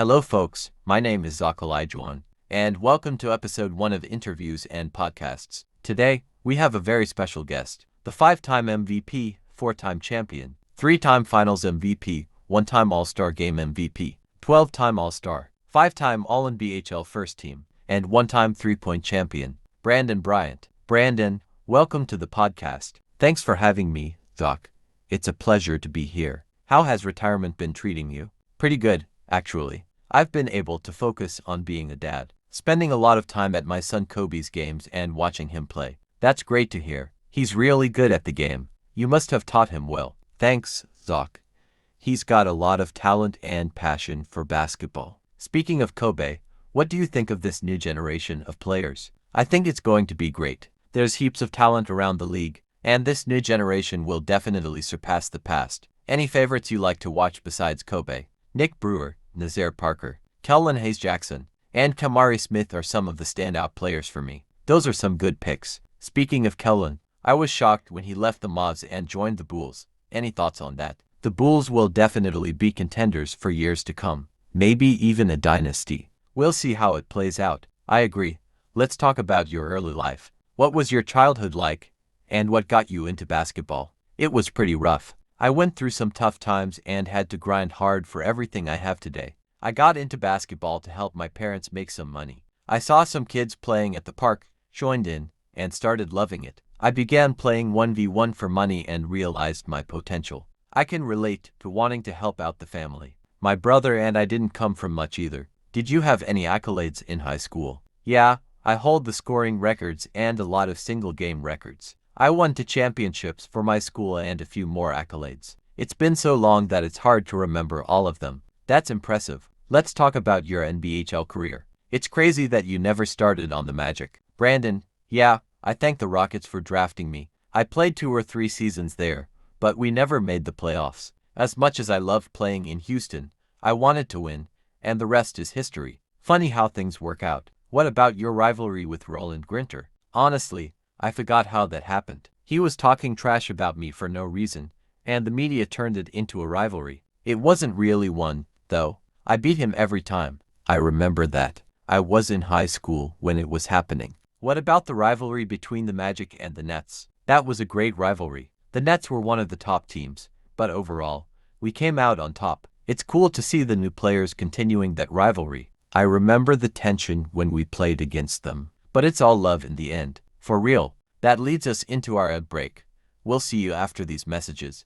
Hello folks, my name is Leauge, and welcome to episode 1 of Interviews and Podcasts. Today, we have a very special guest, the 5-time MVP, 4-time champion, 3-time Finals MVP, 1-time All-Star Game MVP, 12-time All-Star, 5-time All-NBHL First Team, and 1-time 3-point champion, Brandon Bryant. Brandon, welcome to the podcast. Thanks for having me, Doc. It's a pleasure to be here. How has retirement been treating you? Pretty good, actually. I've been able to focus on being a dad, spending a lot of time at my son Kobe's games and watching him play. That's great to hear. He's really good at the game. You must have taught him well. Thanks, Doc. He's got a lot of talent and passion for basketball. Speaking of Kobe, what do you think of this new generation of players? I think it's going to be great. There's heaps of talent around the league, and this new generation will definitely surpass the past. Any favorites you like to watch besides Kobe? Nick Brewer, Nazir Parker, Kellen Hayes-Jackson, and Kamari Smith are some of the standout players for me. Those are some good picks. Speaking of Kellen, I was shocked when he left the Mavs and joined the Bulls. Any thoughts on that? The Bulls will definitely be contenders for years to come. Maybe even a dynasty. We'll see how it plays out. I agree. Let's talk about your early life. What was your childhood like? And what got you into basketball? It was pretty rough. I went through some tough times and had to grind hard for everything I have today. I got into basketball to help my parents make some money. I saw some kids playing at the park, joined in, and started loving it. I began playing 1v1 for money and realized my potential. I can relate to wanting to help out the family. My brother and I didn't come from much either. Did you have any accolades in high school? Yeah, I hold the scoring records and a lot of single-game records. I won 2 championships for my school and a few more accolades. It's been so long that it's hard to remember all of them. That's impressive. Let's talk about your NBHL career. It's crazy that you never started on the Magic. Brandon, yeah, I thank the Rockets for drafting me. I played 2 or 3 seasons there, but we never made the playoffs. As much as I loved playing in Houston, I wanted to win, and the rest is history. Funny how things work out. What about your rivalry with Roland Grinter? Honestly, I forgot how that happened. He was talking trash about me for no reason, and the media turned it into a rivalry. It wasn't really one, though. I beat him every time. I remember that. I was in high school when it was happening. What about the rivalry between the Magic and the Nets? That was a great rivalry. The Nets were one of the top teams, but overall, we came out on top. It's cool to see the new players continuing that rivalry. I remember the tension when we played against them, but it's all love in the end. For real. That leads us into our ad break. We'll see you after these messages.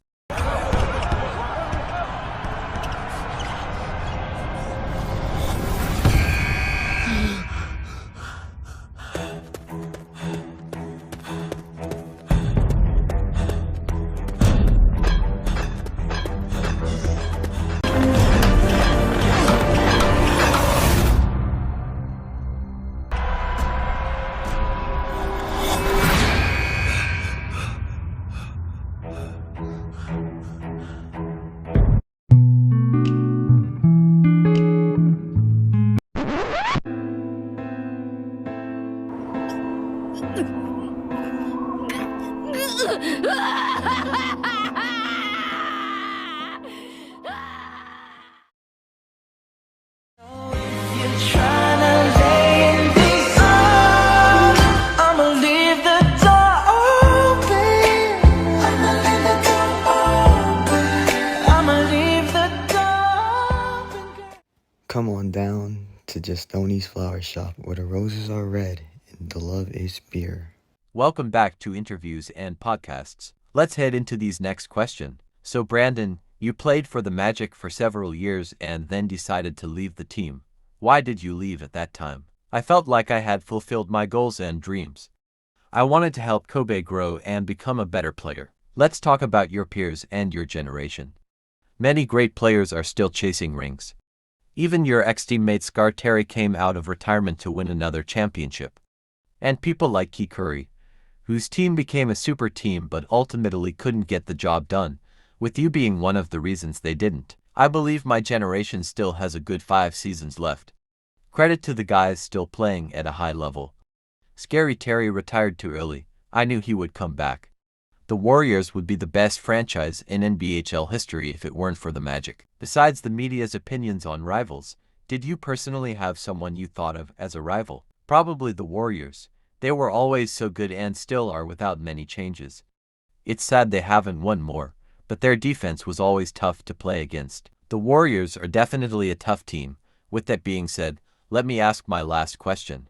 Come on down to Just Stoney's Flower Shop, where the roses are red and the love is pure. Welcome back to Interviews and Podcasts. Let's head into these next question. So Brandon, you played for the Magic for several years and then decided to leave the team. Why did you leave at that time? I felt like I had fulfilled my goals and dreams. I wanted to help Kobe grow and become a better player. Let's talk about your peers and your generation. Many great players are still chasing rings. Even your ex-teammate Scar Terry came out of retirement to win another championship. And people like Key Curry, whose team became a super team but ultimately couldn't get the job done, with you being one of the reasons they didn't. I believe my generation still has a good 5 seasons left. Credit to the guys still playing at a high level. Scary Terry retired too early. I knew he would come back. The Warriors would be the best franchise in NBHL history if it weren't for the Magic. Besides the media's opinions on rivals, Did you personally have someone you thought of as a rival? Probably the Warriors. They were always so good and still are without many changes. It's sad they haven't won more, but their defense was always tough to play against. The Warriors are definitely a tough team. With that being said, let me ask my last question.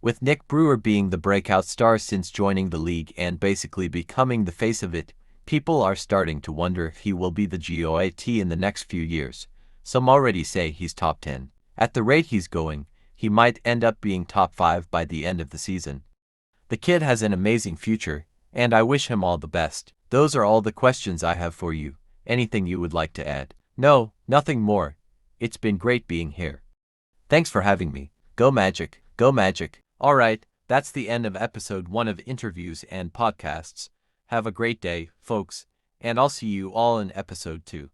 With Nick Brewer being the breakout star since joining the league and basically becoming the face of it, people are starting to wonder if he will be the GOAT in the next few years. Some already say he's top 10. At the rate he's going, he might end up being top 5 by the end of the season. The kid has an amazing future, and I wish him all the best. Those are all the questions I have for you. Anything you would like to add? No, nothing more. It's been great being here. Thanks for having me. Go Magic, go Magic. Alright, that's the end of episode 1 of interviews and podcasts. Have a great day, folks, and I'll see you all in episode 2.